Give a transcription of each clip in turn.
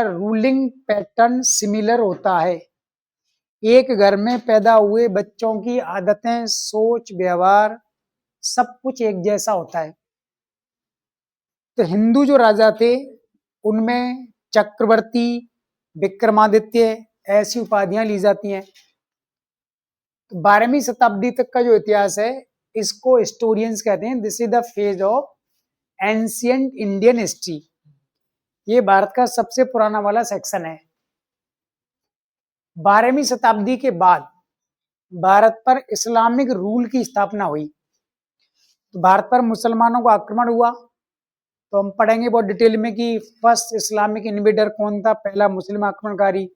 Ruling pattern similar होता है। एक घर में पैदा हुए बच्चों की आदतें, सोच, व्यवहार सब कुछ एक जैसा होता है। तो हिंदू जो राजा थे उनमें चक्रवर्ती, विक्रमादित्य ऐसी उपाधियां ली जाती हैं। तो 12वीं शताब्दी तक का जो इतिहास है इसको हिस्टोरियंस कहते हैं। This is the phase of ancient Indian history. ये भारत का सबसे पुराना वाला सेक्शन है। 12वीं शताब्दी के बाद भारत पर इस्लामिक रूल की स्थापना हुई। तो भारत पर मुसलमानों का आक्रमण हुआ। तो हम पढ़ेंगे बहुत डिटेल में कि फर्स्ट इस्लामिक इन्वेडर कौन था। पहला मुस्लिम आक्रमणकारी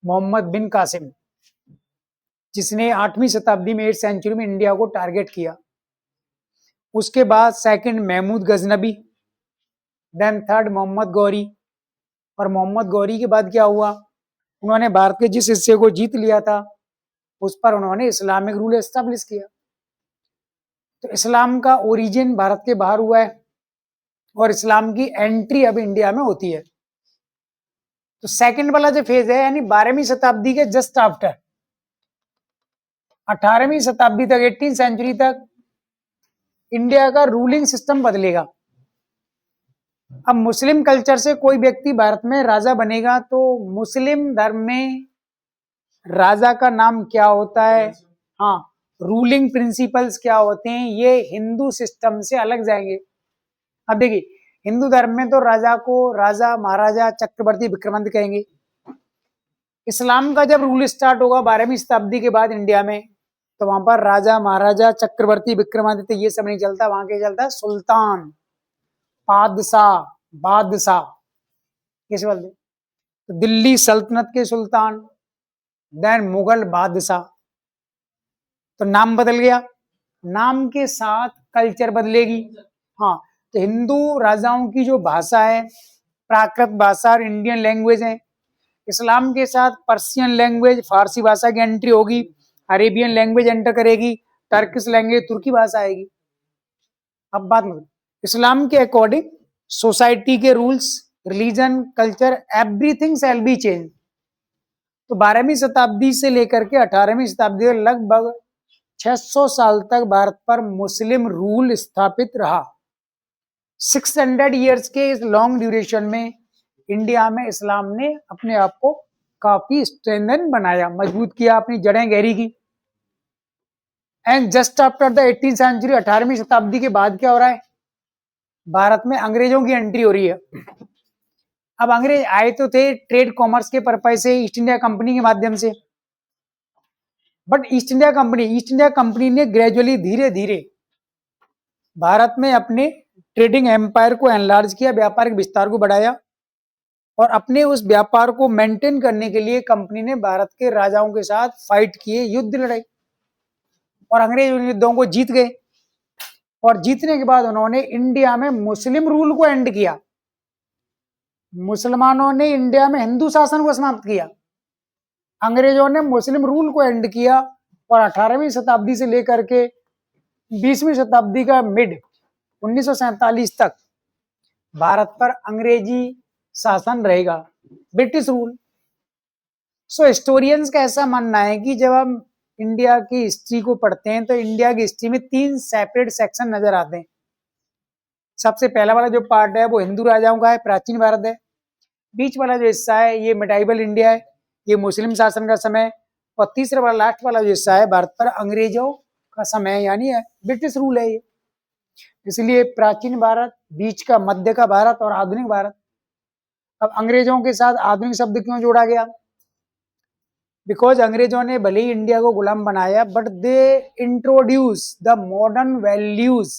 मोहम्मद बिन कासिम, जिसने 8वीं शताब्दी में 8th सेंचुरी में इंडिया को टारगेट किया। उसके बाद second Mahmud Ghaznavi, then third Mohammad Ghori. और मोहम्मद गौरी के बाद क्या हुआ, उन्होंने भारत के जिस हिस्से को जीत लिया था उस पर उन्होंने इस्लामिक रूल एस्टेब्लिश किया। तो इस्लाम का ओरिजिन भारत के बाहर हुआ है और इस्लाम की एंट्री अब इंडिया में होती है। तो सेकंड वाला जो फेज है यानी 12वीं शताब्दी के जस्ट आफ्टर 18वीं शताब्दी तक 18th सेंचुरी तक इंडिया का रूलिंग सिस्टम बदलेगा। अब मुस्लिम कल्चर से कोई व्यक्ति भारत में राजा बनेगा तो मुस्लिम धर्म में राजा का नाम क्या होता है, हाँ, रूलिंग प्रिंसिपल्स क्या होते हैं, ये हिंदू सिस्टम से अलग जाएंगे। अब देखिए, हिंदू धर्म में तो राजा को राजा, महाराजा, चक्रवर्ती, विक्रमादित्य कहेंगे। इस्लाम का जब रूल स्टार्ट होगा 12वीं शताब्दी के बाद इंडिया में, तो वहां पर राजा, महाराजा, चक्रवर्ती, विक्रमादित्य ये सब नहीं चलता। वहां क्या चलता है, सुल्तान, बादशाह, बादशाह कैसे बोलते। तो दिल्ली सल्तनत के सुल्तान, देन मुगल बादशाह। तो नाम बदल गया, नाम के साथ कल्चर बदलेगी। हाँ, तो हिंदू राजाओं की जो भाषा है प्राकृत भाषा और इंडियन लैंग्वेज है। इस्लाम के साथ पर्शियन लैंग्वेज, फारसी भाषा की एंट्री होगी, अरेबियन लैंग्वेज एंटर करेगी, टर्किश लैंग्वेज, तुर्की भाषा आएगी। अब बात मतलब इस्लाम के अकॉर्डिंग सोसाइटी के rules, religion, culture, everything shall be change. तो 12वीं शताब्दी से लेकर के 18वीं शताब्दी तक लगभग 600 साल तक भारत पर मुस्लिम रूल स्थापित रहा। 600 ईयर्स के इस लॉन्ग ड्यूरेशन में इंडिया में इस्लाम ने अपने आप को काफी स्ट्रेंथन बनाया, मजबूत किया, अपनी जड़ें गहरी की। And just after the 18th सेंचुरी, 18वीं शताब्दी के बाद क्या हो रहा है, भारत में अंग्रेजों की एंट्री हो रही है। अब अंग्रेज आए तो थे ट्रेड कॉमर्स के पर्पज से, ईस्ट इंडिया कंपनी के माध्यम से। बट ईस्ट इंडिया कंपनी ने ग्रेजुअली, धीरे धीरे भारत में अपने ट्रेडिंग एम्पायर को एनलार्ज किया, व्यापारिक विस्तार को बढ़ाया। और अपने उस व्यापार को मेंटेन करने के लिए कंपनी ने भारत के राजाओं के साथ फाइट किए, युद्ध लड़ाई, और अंग्रेज उन युद्धों को जीत गए। और जीतने के बाद उन्होंने इंडिया में मुस्लिम रूल को एंड किया। मुसलमानों ने इंडिया में हिंदू शासन को समाप्त किया, अंग्रेजों ने मुस्लिम रूल को एंड किया। और 18वीं शताब्दी से लेकर के 20वीं शताब्दी का मिड 1947 तक भारत पर अंग्रेजी शासन रहेगा, ब्रिटिश रूल। सो हिस्टोरियंस का ऐसा मानना है कि जब हम इंडिया की हिस्ट्री को पढ़ते हैं तो इंडिया की हिस्ट्री में 3 सेपरेट सेक्शन नजर आते हैं। सबसे पहला वाला जो पार्ट है वो हिंदू राजाओं का है, प्राचीन भारत है। बीच वाला जो हिस्सा है ये मिडाइवल इंडिया है, ये मुस्लिम शासन का समय। और तीसरा वाला, लास्ट वाला जो हिस्सा है भारत पर अंग्रेजों का समय, यानी ब्रिटिश रूल है ये। इसलिए प्राचीन भारत, बीच का, मध्य का भारत और आधुनिक भारत। अब अंग्रेजों के साथ आधुनिक शब्द क्यों जोड़ा गया, बिकॉज अंग्रेजों ने भले ही इंडिया को गुलाम बनाया but they introduce the modern values.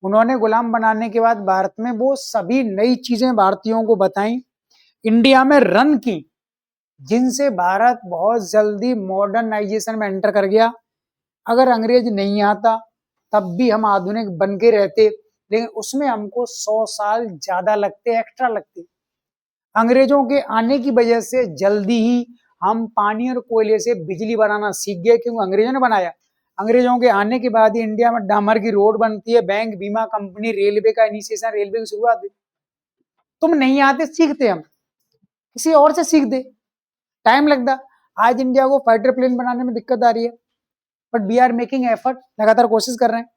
उन्होंने गुलाम बनाने के बाद भारत में वो सभी नई चीजें भारतीयों को बताई, इंडिया में रन की, जिनसे भारत बहुत जल्दी मॉडर्नाइजेशन में एंटर कर गया। अगर अंग्रेज नहीं आता तब भी हम आधुनिक बन के रहते, लेकिन उसमें हमको 100 साल ज्यादा लगते, एक्स्ट्रा लगते। अंग्रेजों के आने की वजह से जल्दी ही हम पानी और कोयले से बिजली बनाना सीख गए, क्योंकि अंग्रेजों ने बनाया। अंग्रेजों के आने के बाद ही इंडिया में डामर की रोड बनती है, बैंक, बीमा कंपनी, रेलवे का इनिशिएशन, रेलवे की शुरुआत हुई। तुम नहीं आते सीखते, हम किसी और से सीख दे, टाइम लगता। आज इंडिया को फाइटर प्लेन बनाने में दिक्कत आ रही है, but we are making effort, लगातार कोशिश कर रहे हैं।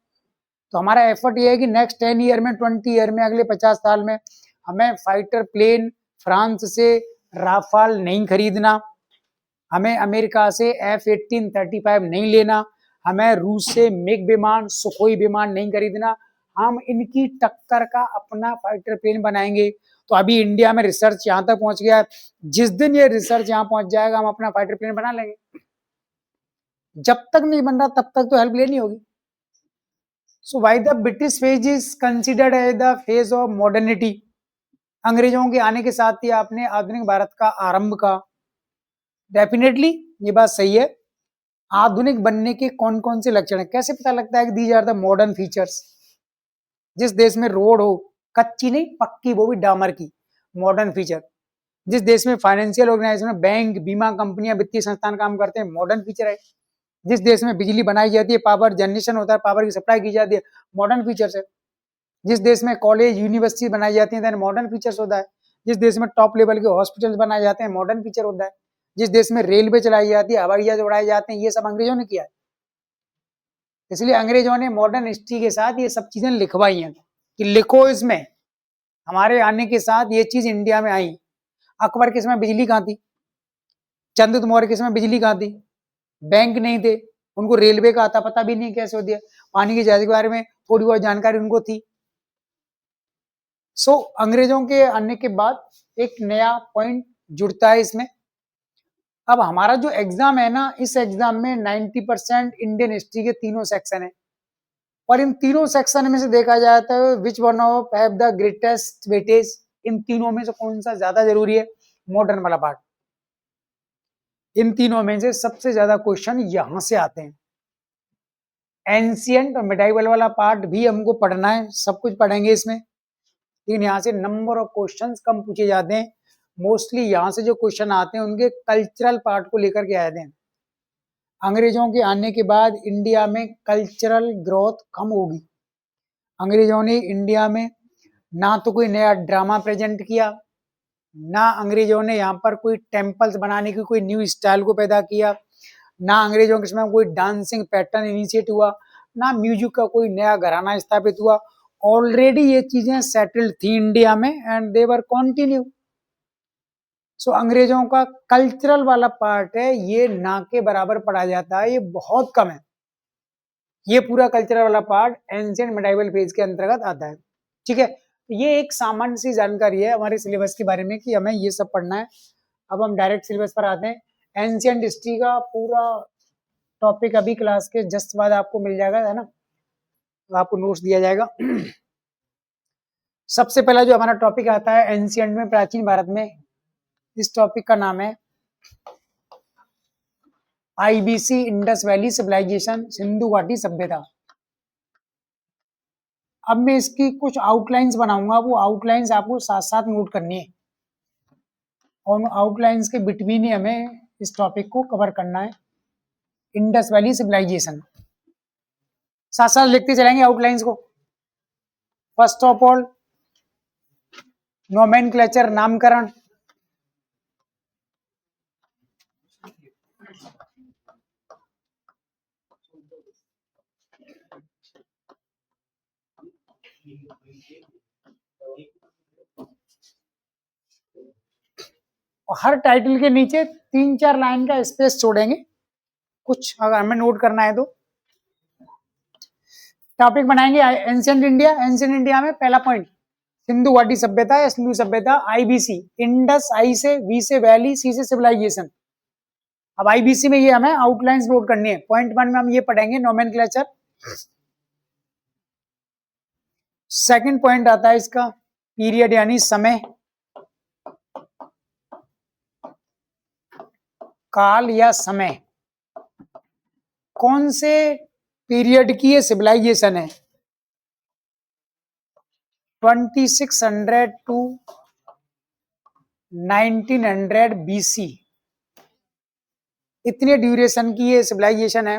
तो हमारा एफर्ट ये है कि नेक्स्ट 10 ईयर में, 20 ईयर में, अगले 50 साल में हमें फाइटर प्लेन फ्रांस से राफाल नहीं खरीदना, हमें अमेरिका से F-18-35 नहीं लेना, हमें रूस से मिग विमान, सुखोई विमान नहीं खरीदना, हम इनकी टक्कर का अपना फाइटर प्लेन बनाएंगे। तो अभी इंडिया में रिसर्च यहाँ तक पहुंच गया है, जिस दिन ये रिसर्च यहाँ पहुंच जाएगा हम अपना फाइटर प्लेन बना लेंगे। जब तक नहीं बन रहा तब तक तो हेल्प लेनी होगी। So why the British phase is considered as the phase of modernity. अंग्रेजों के आने के साथ ही आपने आधुनिक भारत का आरंभ का। डेफिनेटली ये बात सही है। आधुनिक बनने के कौन कौन से लक्षण है, कैसे पता लगता है कि these are the modern features. जिस देश में रोड हो, कच्ची नहीं पक्की, वो भी डामर की, मॉडर्न फीचर। जिस देश में फाइनेंशियल ऑर्गेनाइजेशन, बैंक, बीमा कंपनियां, वित्तीय संस्थान काम करते हैं, मॉडर्न फीचर है। जिस देश में बिजली बनाई जाती है, पावर जनरेशन होता है, पावर की सप्लाई की जाती है, मॉडर्न फीचर्स है। जिस देश में कॉलेज यूनिवर्सिटी बनाई जाती है, मॉडर्न फीचर्स होता है। जिस देश में टॉप लेवल के हॉस्पिटल बनाए जाते हैं, मॉडर्न फीचर होता है। जिस देश में रेलवे चलाई जाती है, हवाई जहाज उड़ाए जाते हैं, ये सब अंग्रेजों ने किया है। इसलिए अंग्रेजों ने मॉडर्न हिस्ट्री के साथ ये सब चीजें लिखवाई हैं कि लिखो इसमें, हमारे आने के साथ ये चीज इंडिया में आई। अकबर के समय बिजली कहाँ थी, चंद्रगुप्त मौर्य के समय बिजली कहाँ थी, बैंक नहीं थे, उनको रेलवे का आता पता भी नहीं कैसे हो दिया, पानी की जहाज के बारे में थोड़ी बहुत जानकारी उनको थी। सो अंग्रेजों के आने के बाद एक नया पॉइंट जुड़ता है इसमें। अब हमारा जो एग्जाम है ना, इस एग्जाम में 90% इंडियन हिस्ट्री के तीनों सेक्शन है, और इन तीनों सेक्शन में से देखा जाए तो which one of have the greatest weightage, इन तीनों में से कौन सा ज्यादा जरूरी है, मॉडर्न वाला पार्ट। इन तीनों में से सबसे ज्यादा क्वेश्चन यहां से आते हैं। एंशियंट और मिडाइवल वाला पार्ट भी हमको पढ़ना है, सब कुछ पढ़ेंगे इसमें, लेकिन यहाँ से नंबर ऑफ क्वेश्चंस कम पूछे जाते हैं। मोस्टली यहाँ से जो क्वेश्चन आते हैं उनके कल्चरल पार्ट को लेकर के आते हैं। अंग्रेजों के आने के बाद इंडिया में कल्चरल ग्रोथ कम होगी। अंग्रेजों ने इंडिया में ना तो कोई नया ड्रामा प्रेजेंट किया, ना अंग्रेजों ने यहाँ पर कोई टेम्पल्स बनाने की कोई न्यू स्टाइल को पैदा किया, ना अंग्रेजों के समय कोई डांसिंग पैटर्न इनिशिएट हुआ, ना म्यूजिक का कोई नया घराना स्थापित हुआ। ऑलरेडी ये चीजें सेटल्ड थी इंडिया में एंड दे वर कंटिन्यू। सो अंग्रेजों का कल्चरल वाला पार्ट है, ये ना के बराबर पढ़ा जाता है, ये बहुत कम है। ये पूरा कल्चरल वाला पार्ट एंशिएंट मिडाइवल फेज के अंतर्गत आता है। ठीक है, ये एक सामान्य सी जानकारी है हमारे सिलेबस के बारे में कि हमें ये सब पढ़ना है। अब हम डायरेक्ट सिलेबस पर आते हैं। एंशिएंट हिस्ट्री का पूरा टॉपिक अभी क्लास के जस्ट बाद आपको मिल जाएगा, है ना, तो आपको नोट्स दिया जाएगा। सबसे पहला जो हमारा टॉपिक आता है एंशिएंट में, प्राचीन भारत में, इस टॉपिक का नाम है IVC, Indus valley civilization, Sindhu घाटी सभ्यता। अब मैं इसकी कुछ आउटलाइंस बनाऊंगा, वो आउटलाइंस आपको साथ साथ नोट करनी है, और आउटलाइंस के बिटवीन ही हमें इस टॉपिक को कवर करना है। इंडस वैली सिविलाइजेशन साथ साथ लिखते चलेंगे आउटलाइंस को। फर्स्ट ऑफ ऑल नोमेनक्लेचर, नामकरण। और हर टाइटल के नीचे 3-4 लाइन का स्पेस छोड़ेंगे, कुछ अगर हमें नोट करना है तो। टॉपिक बनाएंगे एंशिएंट इंडिया। एंशिएंट इंडिया में पहला पॉइंट सिंधु घाटी सभ्यता या सिंधु सभ्यता। आईबीसी, इंडस, आई से, वी से वैली, सी से सिविलाइजेशन। अब आईबीसी में ये हमें आउटलाइंस नोट करनी है। पॉइंट 1 में हम ये पढ़ेंगे नोमेनक्लेचर। सेकंड पॉइंट आता है इसका पीरियड यानी समय, काल या समय, कौन से पीरियड की ये सिविलाइजेशन है, 2600 टू 1900 बीसी, इतने ड्यूरेशन की ये सिविलाइजेशन है।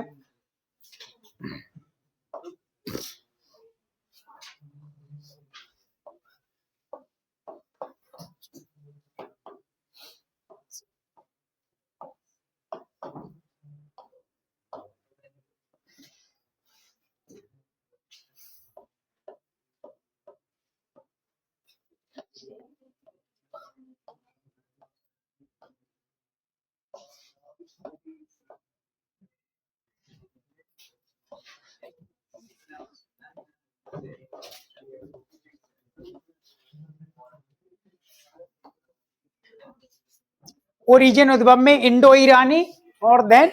ओरिजिन उद्भव में इंडो ईरानी और then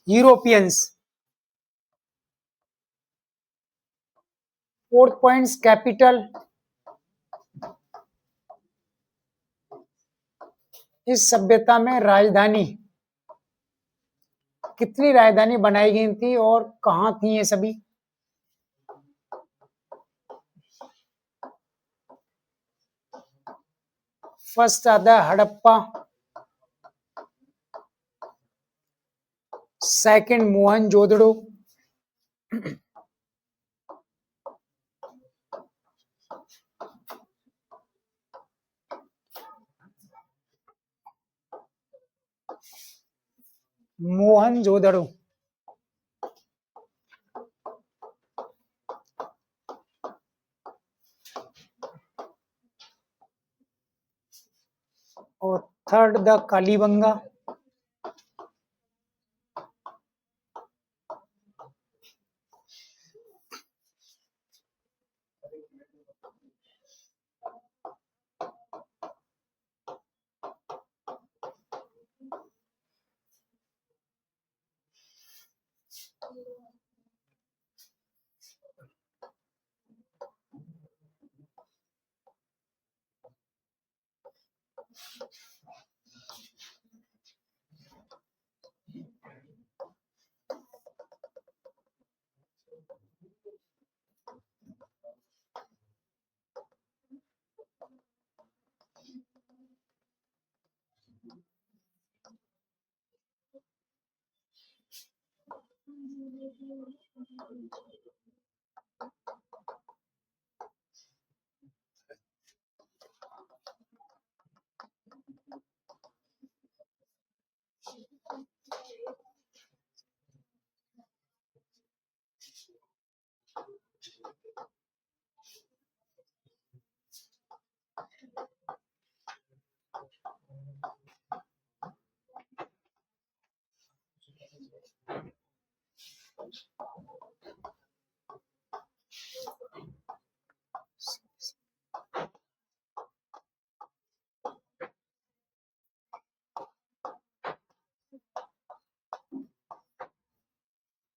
Europeans. Fourth points capital. इस सभ्यता में राजधानी, कितनी राजधानी बनाई गई थी और कहां थी ये सभी। फर्स्ट आता है हड़प्पा, सेकंड मोहनजोदड़ो, मोहनजोदड़ो। और थर्ड द कालीबंगा।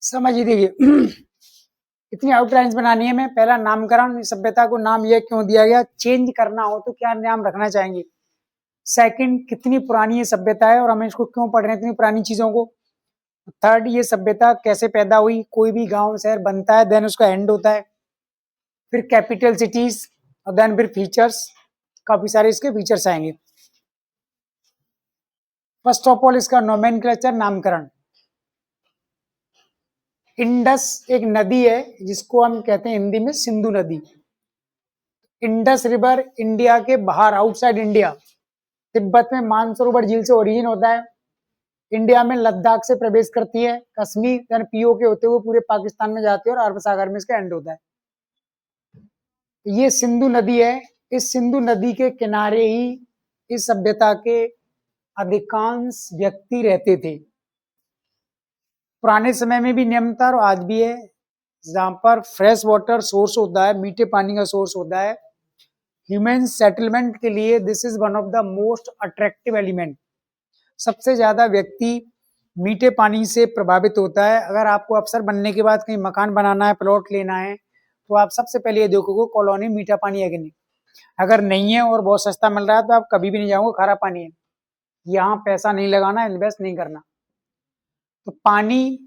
समझिए, देखिए इतनी आउटलाइंस बनानी है। मैं पहला नामकरण, सभ्यता को नाम यह क्यों दिया गया, चेंज करना हो तो क्या नाम रखना चाहेंगे। सेकंड, कितनी पुरानी ये सभ्यता है और हम इसको क्यों पढ़ रहे हैं इतनी पुरानी चीजों को। थर्ड, ये सभ्यता कैसे पैदा हुई, कोई भी गांव शहर बनता है देन उसका एंड होता है। फिर कैपिटल सिटीज और देन फिर फीचर्स, काफी सारे इसके फीचर्स आएंगे। फर्स्ट ऑफ ऑल इसका नोमेनक्लेचर, नामकरण। इंडस एक नदी है जिसको हम कहते हैं हिंदी में सिंधु नदी। इंडस रिवर इंडिया के बाहर, आउटसाइड इंडिया, तिब्बत में मानसरोवर झील से ओरिजिन होता है, इंडिया में लद्दाख से प्रवेश करती है, कश्मीर यानी पीओके होते हुए पूरे पाकिस्तान में जाती है और अरब सागर में इसका एंड होता है। ये सिंधु नदी है। इस सिंधु नदी के किनारे ही इस सभ्यता के अधिकांश व्यक्ति रहते थे। पुराने समय में भी नियम था और आज भी है, जहां पर फ्रेश वाटर सोर्स होता है, मीठे पानी का सोर्स होता है, ह्यूमन सेटलमेंट के लिए this is one of the most attractive element. सबसे ज्यादा व्यक्ति मीठे पानी से प्रभावित होता है। अगर आपको अफसर बनने के बाद कहीं मकान बनाना है, प्लॉट लेना है, तो आप सबसे पहले ये देखोगे कॉलोनी मीठा पानी है कि नहीं। अगर नहीं है और बहुत सस्ता मिल रहा है तो आप कभी भी नहीं जाओगे, खारा पानी है। यहाँ पैसा नहीं लगाना, इन्वेस्ट नहीं करना। तो पानी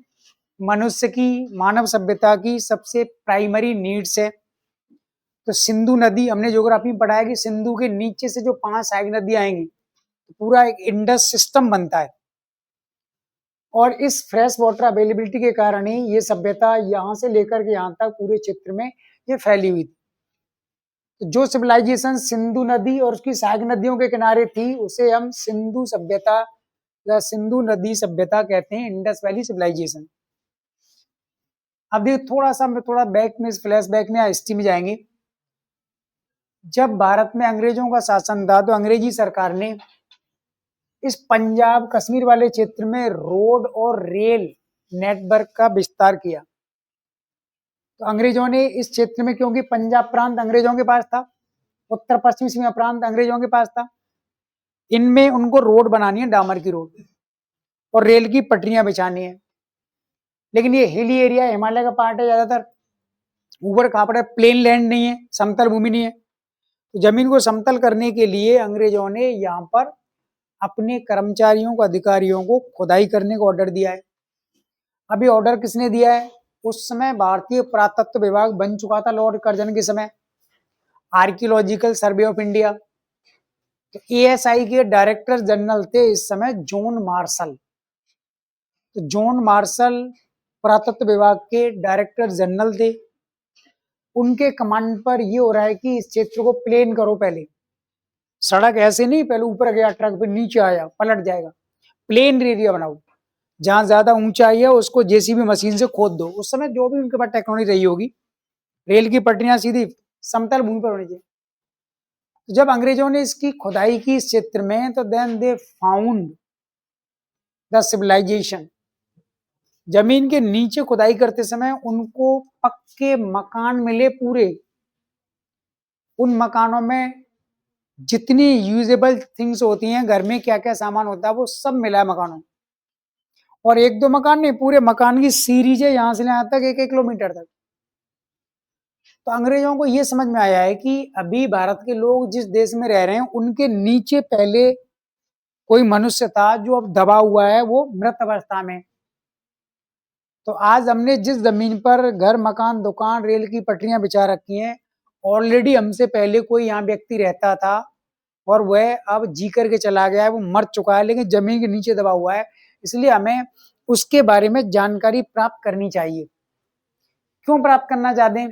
मनुष्य की, मानव सभ्यता की सबसे प्राइमरी नीड्स है। तो सिंधु नदी, हमने ज्योग्राफी में पढ़ा है कि सिंधु के नीचे से जो 5 सहायक नदी आएंगी तो पूरा एक इंडस सिस्टम बनता है। और इस फ्रेश वाटर अवेलेबिलिटी के कारण ही ये सभ्यता यहाँ से लेकर के यहाँ तक पूरे क्षेत्र में ये फैली हुई थी। तो जो सिविलाइजेशन सिंधु नदी और उसकी सहायक नदियों के किनारे थी उसे हम सिंधु सभ्यता या सिंधु नदी सभ्यता कहते हैं, इंडस वैली सिविलाइजेशन। अब देखिए थोड़ा बैक में, फ्लैशबैक में या हिस्ट्री में जाएंगे। जब भारत में अंग्रेजों का शासन था तो अंग्रेजी सरकार ने इस पंजाब कश्मीर वाले क्षेत्र में रोड और रेल नेटवर्क का विस्तार किया। तो अंग्रेजों ने इस क्षेत्र में, क्योंकि पंजाब प्रांत अंग्रेजों के पास था, उत्तर पश्चिम सीमा प्रांत अंग्रेजों के पास था, इनमें उनको रोड बनानी है, डामर की रोड, और रेल की पटरियां बिछानी है। लेकिन ये हिली एरिया हिमालय का पार्ट है, ज्यादातर ऊपर खापड़ है, प्लेन लैंड नहीं है, समतल भूमि नहीं है। तो जमीन को समतल करने के लिए अंग्रेजों ने यहाँ पर अपने कर्मचारियों को, अधिकारियों को खुदाई करने का ऑर्डर दिया है। अभी ऑर्डर किसने दिया है? उस समय भारतीय पुरातत्व विभाग बन चुका था लॉर्ड कर्जन के समय, आर्कियोलॉजिकल सर्वे ऑफ इंडिया। तो एएसआई के डायरेक्टर जनरल थे इस समय जॉन मार्शल। तो जॉन मार्शल पुरातत्व विभाग के डायरेक्टर जनरल थे। उनके कमांड पर ये हो रहा है कि इस क्षेत्र को प्लेन करो, पहले सड़क ऐसे नहीं, पहले ऊपर गया ट्रक पे, नीचे आया पलट जाएगा, प्लेन एरिया बनाओ, जहां ज्यादा ऊंचाई है उसको जेसीबी मशीन से खोद दो। उस समय जो भी उनके पास टेक्नोलॉजी रही होगी, रेल की पटरियां सीधी समतल भूमि पर होनी चाहिए। तो जब अंग्रेजों ने इसकी खुदाई की इस क्षेत्र में, तो then they found the civilization. जमीन के नीचे खुदाई करते समय उनको पक्के मकान मिले पूरे। उन मकानों में जितनी यूजेबल थिंग्स होती हैं, घर में क्या क्या सामान होता है, वो सब मिला है मकानों में। और एक दो मकान नहीं, पूरे मकान की सीरीज है, यहां से यहां तक 1-1 किलोमीटर तक। तो अंग्रेजों को ये समझ में आया है कि अभी भारत के लोग जिस देश में रह रहे हैं, उनके नीचे पहले कोई मनुष्य था जो अब दबा हुआ है, वो मृत अवस्था में। तो आज हमने जिस जमीन पर घर, मकान, दुकान, रेल की पटरियां बिछा रखी हैं, ऑलरेडी हमसे पहले कोई यहाँ व्यक्ति रहता था और वह अब जी करके चला गया है, वो मर चुका है, लेकिन जमीन के नीचे दबा हुआ है। इसलिए हमें उसके बारे में जानकारी प्राप्त करनी चाहिए। क्यों प्राप्त करना चाहते हैं?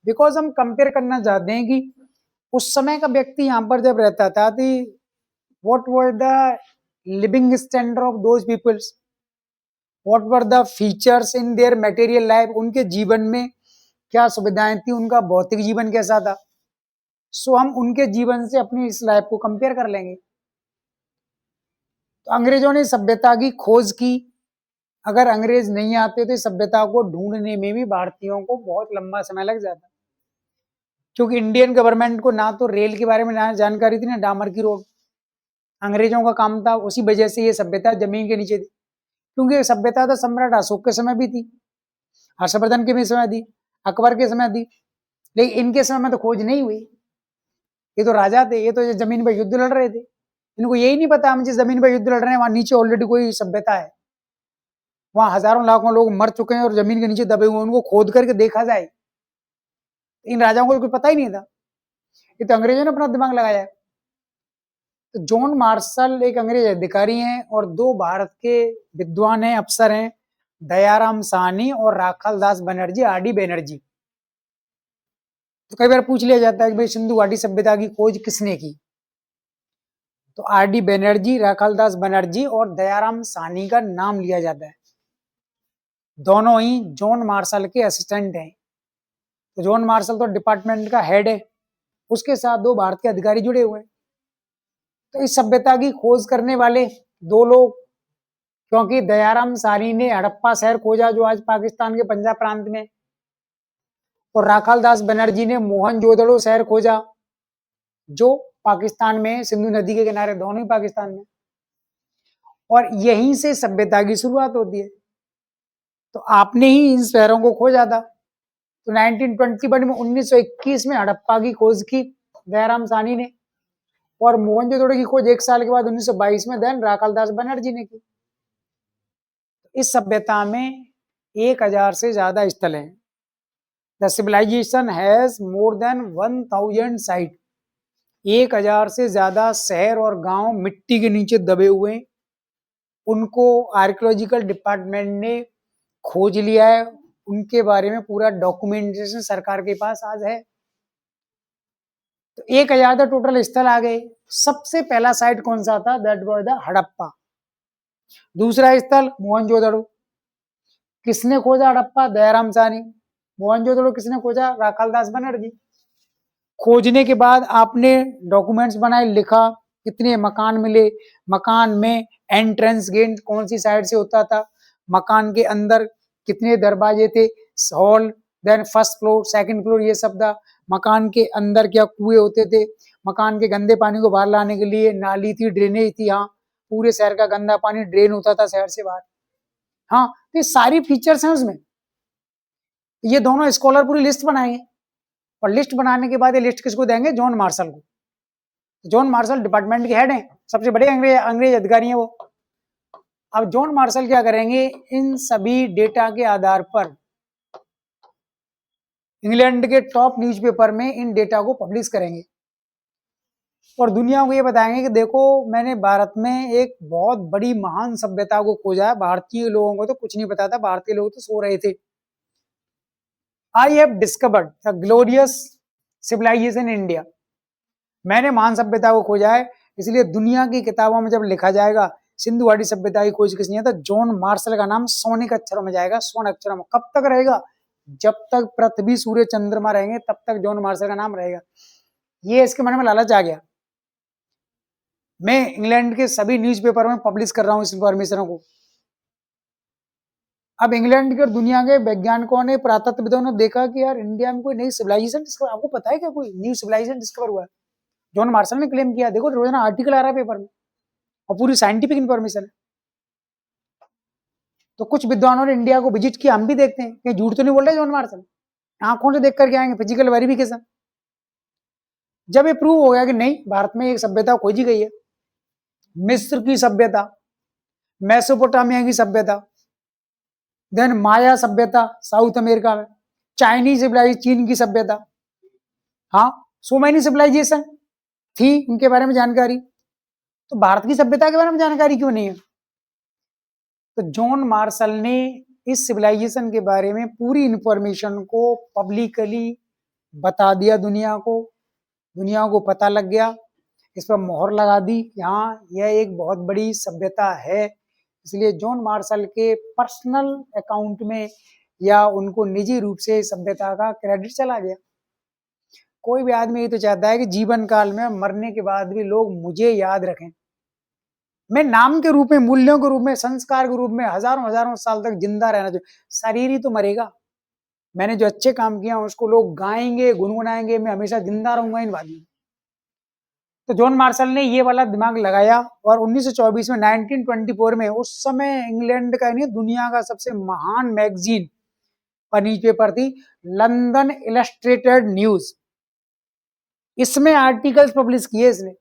बिकॉज हम कंपेयर करना चाहते हैं कि उस समय का व्यक्ति यहाँ पर जब रहता था, what were the living standard of those peoples, what were the features in their material life, उनके जीवन में क्या सुविधाएं थी, उनका भौतिक जीवन कैसा था। सो हम उनके जीवन से अपनी इस लाइफ को कंपेयर कर लेंगे। तो अंग्रेजों ने सभ्यता की खोज की। अगर अंग्रेज नहीं आते तो सभ्यता को ढूंढने में भी भारतीयों को बहुत लंबा समय लग जाता, क्योंकि इंडियन गवर्नमेंट को ना तो रेल के बारे में ना जानकारी थी, ना डामर की रोड। अंग्रेजों का काम था, उसी वजह से ये सभ्यता जमीन के नीचे थी। क्योंकि सभ्यता तो सम्राट अशोक के समय भी थी, हर्षवर्धन के भी समय थी, अकबर के समय थी, लेकिन इनके समय में तो खोज नहीं हुई। ये तो राजा थे, ये तो जमीन पर युद्ध लड़ रहे थे, इनको यही नहीं पता हम जिस जमीन पर युद्ध लड़ रहे हैं वहां नीचे ऑलरेडी कोई सभ्यता है, वहां हजारों लाखों लोग मर चुके हैं और जमीन के नीचे दबे हुए, उनको खोद करके देखा जाए। इन राजाओं को कुछ पता ही नहीं था, ये तो अंग्रेजों ने अपना दिमाग लगाया। तो जॉन मार्शल एक अंग्रेज अधिकारी हैं और दो भारत के विद्वान हैं, अफसर हैं, दयाराम साहनी और राखाल दास बनर्जी, आर डी बनर्जी। तो कई बार पूछ लिया जाता है कि भाई सिंधु घाटी सभ्यता की खोज किसने की? तो आर डी बनर्जी, राखाल दास बनर्जी और दयाराम साहनी का नाम लिया जाता है। दोनों ही जॉन मार्शल के असिस्टेंट हैं। तो जॉन मार्शल तो डिपार्टमेंट का हेड है, उसके साथ दो भारत के अधिकारी जुड़े हुए हैं। तो इस सभ्यता की खोज करने वाले दो लोग, क्योंकि दयाराम साहनी ने हड़प्पा शहर खोजा जो आज पाकिस्तान के पंजाब प्रांत में, और राखाल दास बनर्जी ने मोहनजोदड़ो शहर खोजा जो पाकिस्तान में, सिंधु नदी के किनारे, दोनों ही पाकिस्तान में, और यहीं से सभ्यता की शुरुआत होती है। तो आपने ही इन शहरों को खोजा था। तो 1921 में 1921 में हड़प्पा की खोज की दयाराम साहनी ने, और मोहनजोदड़ो की खोज 1 साल के बाद 1922 में देन राखाल दास बनर्जी ने की। इस सभ्यता में 1000 से ज्यादा स्थल हैं। The civilization has more than 1000 site. 1000 से ज्यादा शहर और गांव मिट्टी के नीचे दबे हुए हैं। उनको आर्कियोलॉजिकल डिपार्टमेंट ने खोज लिया है, उनके बारे में पूरा डॉक्यूमेंटेशन सरकार के पास आज है। तो 1000 तो टोटल स्थल आ गए। सबसे पहला साइट कौन सा था? That was the Harappa. दूसरा स्थल मोहनजोदड़ो। किसने खोजा हड़प्पा? दयाराम साहनी। मोहनजोदड़ो किसने खोजा? राखाल दास बनर्जी। खोजने के बाद आपने डॉक्यूमेंट्स बनाए, लिखा कितने मकान मिले, मकान में एंट्रेंस गेट कौन सी साइड से होता था, मकान के अंदर कितने दरवाजे थे, hall, then first floor, second floor, ये सब था। मकान के अंदर क्या कुएं होते थे, मकान के गंदे पानी को बाहर लाने के लिए नाली थी, ड्रेनेज थी। हाँ, पूरे शहर का गंदा पानी ड्रेन होता था शहर से बाहर। हाँ, तो ये सारी फीचर्स हैं उसमें। ये दोनों स्कॉलर पूरी लिस्ट बनाएंगे, और लिस्ट बनाने के बाद ये लिस्ट किसको देंगे? जॉन मार्शल को। जॉन मार्शल डिपार्टमेंट के हेड हैं, सबसे बड़े अंग्रेज अधिकारी हैं वो। अब जॉन मार्शल क्या करेंगे? इन सभी डेटा के आधार पर इंग्लैंड के टॉप न्यूज़पेपर में इन डेटा को पब्लिश करेंगे, और दुनिया को ये बताएंगे कि देखो, मैंने भारत में एक बहुत बड़ी महान सभ्यता को खोजा है। भारतीय लोगों को तो कुछ नहीं पता था, भारतीय लोग तो सो रहे थे। I have discovered a glorious civilization in India. मैंने महान सभ्यता को खोजा है, इसलिए दुनिया की किताबों में जब लिखा जाएगा सिंधु घाटी सभ्यता की खोज किसने, तो जॉन मार्शल का नाम सोने के अक्षरों में जाएगा, स्वर्ण अक्षरों में। कब तक रहेगा? जब तक पृथ्वी सूर्य चंद्रमा रहेंगे तब तक जॉन मार्शल का नाम रहेगा। ये इसके मन में लालच आ गया। मैं इंग्लैंड के सभी न्यूज़पेपर में पब्लिश कर रहा हूं इस इंफॉर्मेशन को। अब इंग्लैंड के और दुनिया के वैज्ञानिकों ने, पुरातत्वविदों ने देखा कि यार इंडिया में कोई नई सिविलाइजेशन डिस्कवर, आपको पता है क्या कोई न्यू सिविलाइजेशन डिस्कवर हुआ है? जॉन मार्शल ने क्लेम किया। देखो रोजाना आर्टिकल आ रहा है पेपर में, और पूरी साइंटिफिक इंफॉर्मेशन है। तो कुछ विद्वानों ने इंडिया को विजिट किया, हम भी देखते हैं कि झूठ तो नहीं बोल रहे जॉन मार्शल। आंखों से देख करके आएंगे, फिजिकल वेरिफिकेशन। जब ये प्रूव हो गया कि नहीं, भारत में एक सभ्यता खोजी गई है, मिस्र की सभ्यता, मेसोपोटामिया की सभ्यता, देन माया सभ्यता साउथ अमेरिका में, चाइनीज सिविलाइजेशन, चीन की सभ्यता, हाँ, सो मैनी सिविलाइजेशन थी, उनके बारे में जानकारी। तो भारत की सभ्यता के बारे में जानकारी क्यों नहीं है? तो जॉन मार्शल ने इस सिविलाइजेशन के बारे में पूरी इंफॉर्मेशन को पब्लिकली बता दिया दुनिया को। दुनिया को पता लग गया, इस पर मोहर लगा दी कि हाँ, यह एक बहुत बड़ी सभ्यता है। इसलिए जॉन मार्शल के पर्सनल अकाउंट में या उनको निजी रूप से सभ्यता का क्रेडिट चला गया। कोई भी आदमी ये तो चाहता है कि जीवन काल में, मरने के बाद भी लोग मुझे याद रखें। मैं नाम के रूप में, मूल्यों के रूप में, संस्कार के रूप में हजारों हजारों साल तक जिंदा रहना चाहिए। शरीर ही तो मरेगा। मैंने जो अच्छे काम किया उसको लोग गाएंगे, गुनगुनाएंगे, मैं हमेशा जिंदा रहूंगा इन बातों में। तो जॉन मार्शल ने ये वाला दिमाग लगाया, और 1924 में, 1924 में, उस समय इंग्लैंड का नहीं, दुनिया का सबसे महान मैगजीन और न्यूज़पेपर थी लंदन इलस्ट्रेटेड न्यूज। इसमें आर्टिकल्स पब्लिश किए इसने,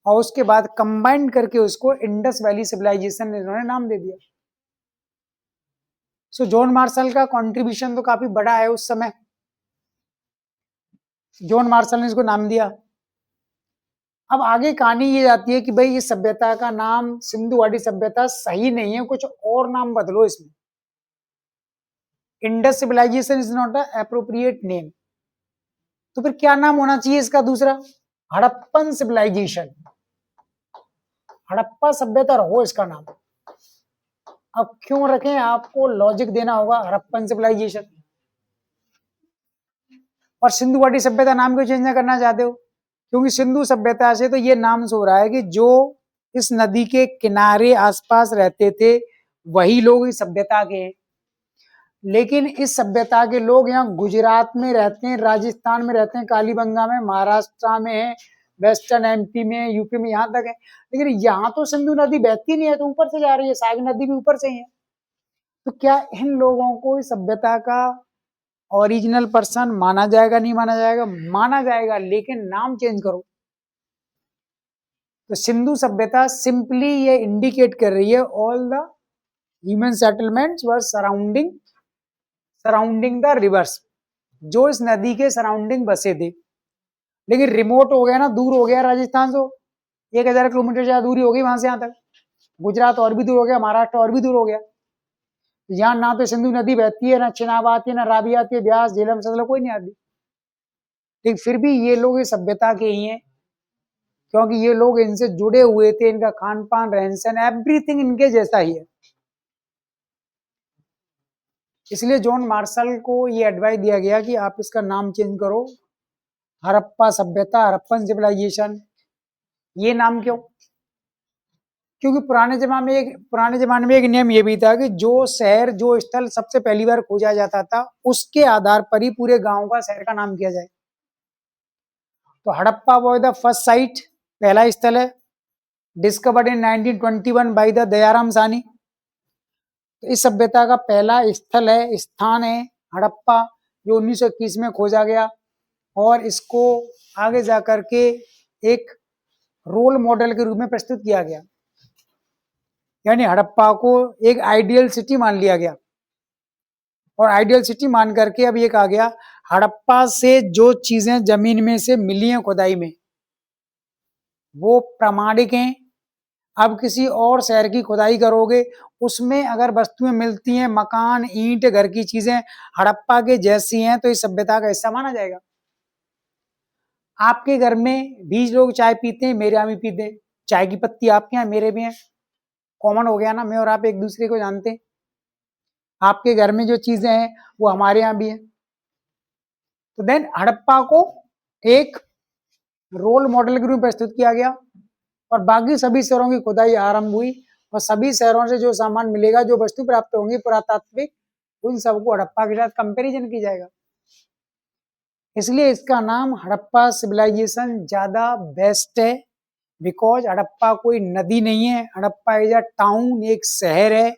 और उसके बाद कंबाइन करके उसको इंडस वैली सिविलाइजेशन इन्होंने नाम दे दिया। सो जॉन मार्शल का कंट्रीब्यूशन तो काफी बड़ा है उस समय। जॉन मार्शल ने इसको नाम दिया। अब आगे कहानी ये जाती है कि भाई इस सभ्यता का नाम सिंधु घाटी सभ्यता सही नहीं है, कुछ और नाम बदलो इसमें। Indus civilization is not a appropriate name. तो फिर क्या नाम होना चाहिए इसका दूसरा? हड़प्पन सिविलाइजेशन। हड़प्पा सभ्यता रहो इसका नाम। अब क्यों रखें, आपको लॉजिक देना होगा। हड़प्पन सिविलाइजेशन और सिंधु घाटी सभ्यता नाम क्यों चेंज करना चाहते हो? क्योंकि सिंधु सभ्यता से तो ये नाम से हो रहा है कि जो इस नदी के किनारे आसपास रहते थे वही लोग इस सभ्यता के हैं। लेकिन इस सभ्यता के लोग यहाँ गुजरात में रहते हैं, राजस्थान में रहते हैं, कालीबंगा में, महाराष्ट्र में है, वेस्टर्न एमपी में, यूपी में, यहाँ तक है। लेकिन यहाँ तो सिंधु नदी बहती नहीं है, तो ऊपर से जा रही है, साग नदी भी ऊपर से ही है। तो क्या इन लोगों को इस सभ्यता का ओरिजिनल पर्सन माना जाएगा? नहीं माना जाएगा? माना जाएगा, लेकिन नाम चेंज करो। तो सिंधु सभ्यता सिंपली ये इंडिकेट कर रही है all the human settlements were surrounding the reverse, जो इस नदी के सराउंडिंग बसे थे। लेकिन रिमोट हो गया ना, दूर हो गया राजस्थान से, 1000 किलोमीटर ज्यादा दूरी हो गई वहां से यहाँ तक। गुजरात और भी दूर हो गया, महाराष्ट्र और भी दूर हो गया। यहाँ ना तो सिंधु नदी बहती है, ना चिनाब आती है, ना रावी आती है, ब्यास, झेलम, सतलज कोई नहीं आती। लेकिन फिर भी ये लोग इस सभ्यता के ही हैं, क्योंकि ये लोग इनसे जुड़े हुए थे, इनका खान पान, रहन सहन, एवरीथिंग इनके जैसा ही है। इसलिए जॉन मार्शल को ये एडवाइस दिया गया कि आप इसका नाम चेंज करो, हड़प्पा सभ्यता, हड़प्पन सिविलाइजेशन। ये नाम क्यों? क्योंकि पुराने जमाने में एक नियम ये भी था कि जो शहर, जो स्थल सबसे पहली बार खोजा जाता था, उसके आधार पर ही पूरे गांव का, शहर का नाम किया जाए। तो Harappa was the first sight, पहला स्थल है, discovered in 1921 by the Dayaram सानी। तो इस सभ्यता का पहला स्थल है, स्थान है हड़प्पा, जो 1921 में खोजा गया और इसको आगे जाकर के एक रोल मॉडल के रूप में प्रस्तुत किया गया, यानी हड़प्पा को एक आइडियल सिटी मान लिया गया। और आइडियल सिटी मान करके अब ये कहा गया हड़प्पा से जो चीजें जमीन में से मिली हैं खुदाई में वो प्रामाणिक हैं। अब किसी और शहर की खुदाई करोगे उसमें अगर वस्तुएं मिलती हैं, मकान, ईंट, घर की चीजें हड़प्पा के जैसी हैं तो इस सभ्यता का हिस्सा माना जाएगा। आपके घर में भी लोग चाय पीते हैं, मेरे यहाँ भी पीते हैं, चाय की पत्ती आपके यहाँ मेरे भी हैं, कॉमन हो गया ना, मैं और आप एक दूसरे को जानते हैं। आपके घर में जो चीजें हैं वो हमारे यहाँ भी हैं। तो देन हड़प्पा को एक रोल मॉडल के रूप में प्रस्तुत किया गया और बाकी सभी शहरों की खुदाई आरंभ हुई और सभी शहरों से जो सामान मिलेगा, जो वस्तु प्राप्त होंगी पुरातात्विक, उन सबको हड़प्पा के साथ कंपैरिजन की जाएगा। इसलिए इसका नाम हड़प्पा सिविलाइजेशन ज्यादा बेस्ट है, बिकॉज हड़प्पा कोई नदी नहीं है, हड़प्पा इज अ टाउन, एक शहर है।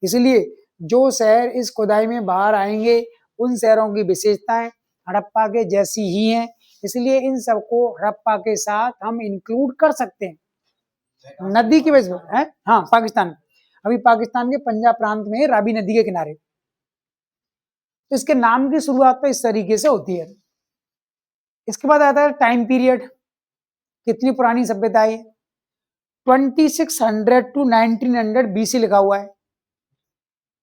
इसलिए जो शहर इस खुदाई में बाहर आएंगे उन शहरों की विशेषताएं हड़प्पा के जैसी ही हैं, इसलिए इन सबको हड़प्पा के साथ हम इंक्लूड कर सकते हैं। नदी की वजह से है, हाँ पाकिस्तान, अभी पाकिस्तान के पंजाब प्रांत में रावी नदी के किनारे। तो इसके नाम की शुरुआत तो इस तरीके से होती है। इसके बाद आता है टाइम पीरियड, कितनी पुरानी सभ्यता है। 2600 टू 1900 बीसी लिखा हुआ है।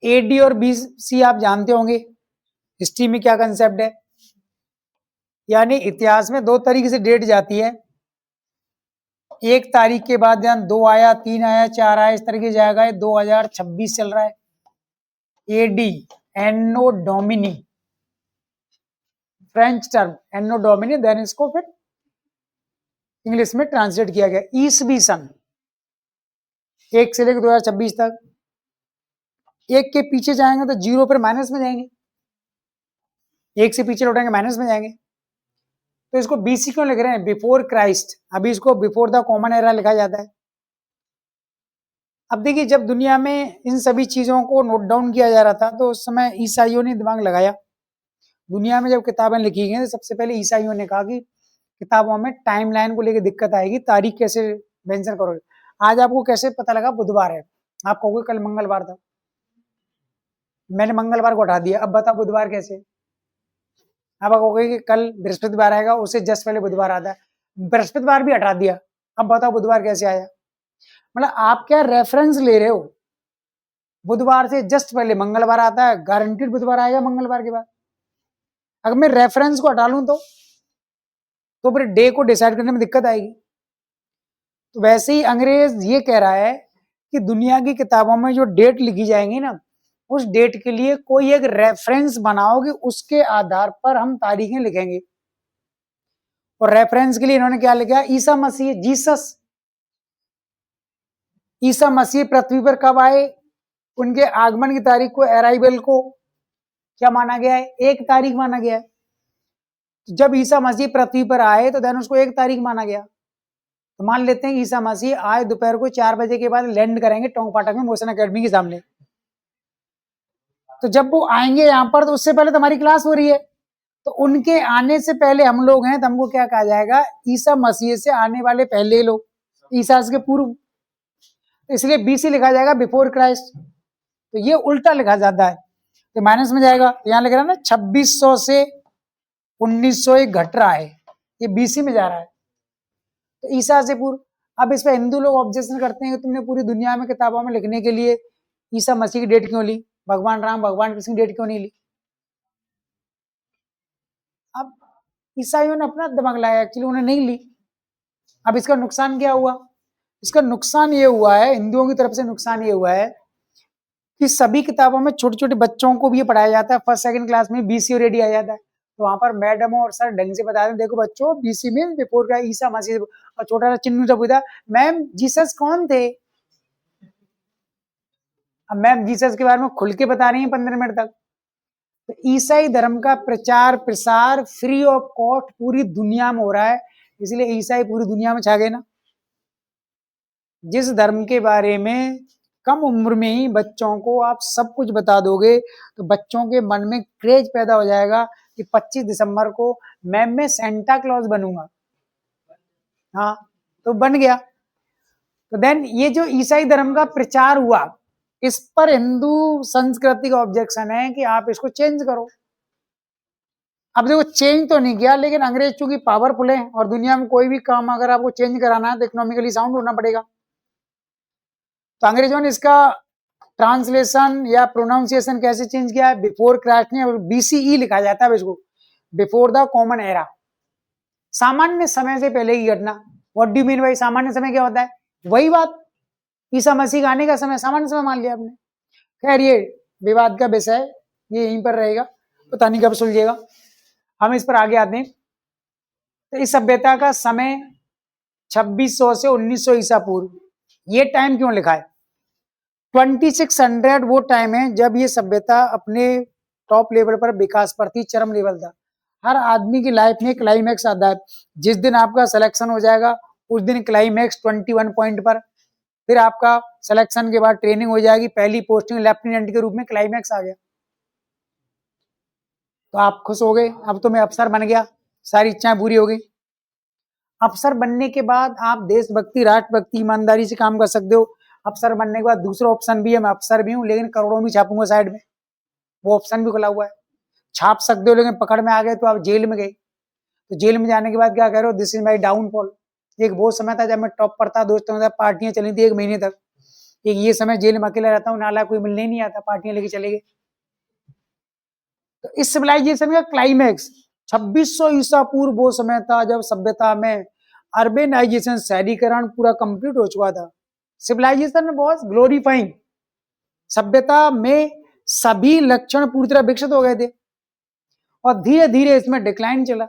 एडी और बीसी आप जानते होंगे, हिस्ट्री में क्या कंसेप्ट है, यानी इतिहास में दो तरीके से डेट जाती है। एक तारीख के बाद जहां 2 आया, 3 आया, 4 आया, इस तरीके से जाएगा। 2026 चल रहा है। एडी, एनो डोमिनी, फ्रेंच टर्म एनो डोमिनी, देन इसको फिर इंग्लिश में ट्रांसलेट किया गया ईसवी सन, 1 से लेकर 2026 तक। एक के पीछे जाएंगे तो जीरो पर माइनस में जाएंगे, एक से पीछे लौटेंगे माइनस में जाएंगे। तो इसको बीसी क्यों लिख रहे हैं, बिफोर क्राइस्ट। अभी इसको बिफोर द कॉमन एरा लिखा जाता है। अब देखिए, जब दुनिया में इन सभी चीजों को नोट डाउन किया जा रहा था तो उस समय ईसाइयों ने दिमाग लगाया। दुनिया में जब किताबें लिखी गई तो सबसे पहले ईसाइयों ने कहा कि किताबों में टाइमलाइन को लेकर दिक्कत आएगी, तारीख कैसे मेंशन करोगे। आज आपको कैसे पता लगा बुधवार है, आप कहोगे कल मंगलवार था, मैंने मंगलवार को हटा दिया, अब बताओ बुधवार कैसे। अब कहोगे कि कल बृहस्पतिवार आएगा, उससे जस्ट पहले बुधवार आता है, बृहस्पतिवार भी हटा दिया, अब बताओ बुधवार कैसे आया। मतलब आप क्या रेफरेंस ले रहे हो, बुधवार से जस्ट पहले मंगलवार आता है, गारंटीड बुधवार आएगा मंगलवार के बाद। अगर मैं रेफरेंस को हटा लूं तो फिर डे को डिसाइड करने में दिक्कत आएगी। तो वैसे ही अंग्रेज ये कह रहा है कि दुनिया की किताबों में जो डेट लिखी जाएंगी ना, उस डेट के लिए कोई एक रेफरेंस बनाओ कि उसके आधार पर हम तारीखें लिखेंगे। और रेफरेंस के लिए इन्होंने क्या लिखा, ईसा मसीह, जीसस। ईसा मसीह पृथ्वी पर कब आए, उनके आगमन की तारीख को, अराइवल को क्या माना गया है, 1 तारीख माना गया है। जब ईसा मसीह पृथ्वी पर आए तो देन उसको 1 तारीख माना गया। तो मान लेते हैं ईसा मसीह आज दोपहर को 4 बजे के बाद लैंड करेंगे टोंक फाटक में मोशन अकेडमी के सामने। तो जब वो आएंगे यहाँ पर तो उससे पहले तो हमारी क्लास हो रही है, तो उनके आने से पहले हम लोग हैं, तो हमको क्या कहा जाएगा, ईसा मसीह से आने वाले पहले लोग, ईसा के पूर्व। इसलिए बीसी लिखा जाएगा, बिफोर क्राइस्ट। तो ये उल्टा लिखा जाता है, तो माइनस में जाएगा। तो यहाँ लिख रहा है ना 2600 से 1901 घट रहा है, ये बीसी में जा रहा है, तो ईसा से पूर्व। अब इस पर हिंदू लोग ऑब्जेक्शन करते हैं कि तुमने पूरी दुनिया में किताबों में लिखने के लिए ईसा मसीह की डेट क्यों ली, भगवान राम भगवान कृष्ण की डेट क्यों नहीं ली। अब ईसाइयों ने अपना दिमाग लाया, एक्चुअली उन्हें नहीं ली। अब इसका नुकसान क्या हुआ, इसका नुकसान ये हुआ है, हिंदुओं की तरफ से नुकसान ये हुआ है कि सभी किताबों में छोटे छोटे बच्चों को भी ये पढ़ाया जाता है, फर्स्ट सेकंड क्लास में बीसी और एडी आ जाता है। तो वहां पर मैडम और सर ढंग से बता दें, देखो बच्चों बीसी में बिफोर का ईसा मसीह, और छोटा सा चिन्नू जब पूछा मैम जीसस कौन थे, अब मैम जीसस के बारे में खुल के बता रही है 15 मिनट तक, तो ईसाई धर्म का प्रचार प्रसार फ्री ऑफ कॉस्ट पूरी दुनिया में हो रहा है, इसलिए ईसाई पूरी दुनिया में छा गए ना। जिस धर्म के बारे में कम उम्र में ही बच्चों को आप सब कुछ बता दोगे तो बच्चों के मन में क्रेज पैदा हो जाएगा कि 25 दिसंबर को मैं सेंटा क्लॉज बनूंगा। हाँ, तो बन गया। तो देन ये जो ईसाई धर्म का प्रचार हुआ, इस पर हिंदू संस्कृति का ऑब्जेक्शन है कि आप इसको चेंज करो। अब देखो, चेंज तो नहीं किया, लेकिन अंग्रेज चूंकि पावरफुल है और दुनिया में कोई भी काम अगर आपको चेंज कराना है तो इकोनॉमिकली साउंड होना पड़ेगा। तो अंग्रेजों ने इसका ट्रांसलेशन या प्रोनाउंसिएशन कैसे चेंज किया है? बिफोर क्राइस्ट ने BCE लिखा जाता है इसको, बिफोर द कॉमन एरा, सामान्य समय से पहले की घटना। व्हाट डू मीन भाई सामान्य समय क्या होता है? वही बात, ईसा मसीह का आने का समय सामान्य समय मान लिया आपने। खैर ये विवाद का विषय है, ये यहीं पर रहेगा, पता नहीं कब सुलझेगा। हम इस पर आगे आते हैं। तो इस सभ्यता का समय 2600 से 1900 ईसा पूर्व, ये टाइम क्यों लिखा है? 2600 वो टाइम है जब ये सभ्यता अपने टॉप लेवल पर विकास पर थी, चरम लेवल था। हर आदमी की लाइफ में क्लाइमैक्स आता है, जिस दिन आपका सिलेक्शन हो जाएगा उस दिन क्लाइमैक्स 21 पॉइंट पर, फिर आपका सिलेक्शन के बाद ट्रेनिंग हो जाएगी, पहली पोस्टिंग लेफ्टिनेंट के रूप में, क्लाइमैक्स आ गया। तो आप खुश हो गए, अब तो मैं अफसर बन गया, सारी इच्छाएं पूरी हो गई। अफसर बनने के बाद आप देशभक्ति राष्ट्रभक्ति ईमानदारी से काम कर सकते हो। अफसर बनने के बाद दूसरा ऑप्शन भी है, मैं अफसर भी हूँ लेकिन करोड़ों भी छापूंगा साइड में, वो ऑप्शन भी खुला हुआ है। छाप सकते हो लेकिन पकड़ में आ गए तो आप जेल में गए, तो जेल में जाने के बाद क्या कह रहे हो? This is my downfall. एक वो समय था जब मैं टॉप पर था, दोस्तों के साथ पार्टियां चली थी 1 महीने तक। एक ये समय जेल में अकेला रहता हूँ, नाला कोई मिलने नहीं आता, पार्टियां लेके चले गए। तो इस सिविलाइजेशन का क्लाइमैक्स 2600 ईसा पूर्व वो समय था जब सभ्यता में अर्बेनाइजेशन, शहरीकरण पूरा कंप्लीट हो चुका था। सिविलाइजेशन बहुत ग्लोरीफाइंग, सभ्यता में सभी लक्षण पूरी तरह विकसित हो गए थे और धीरे धीरे इसमें डिक्लाइन चला।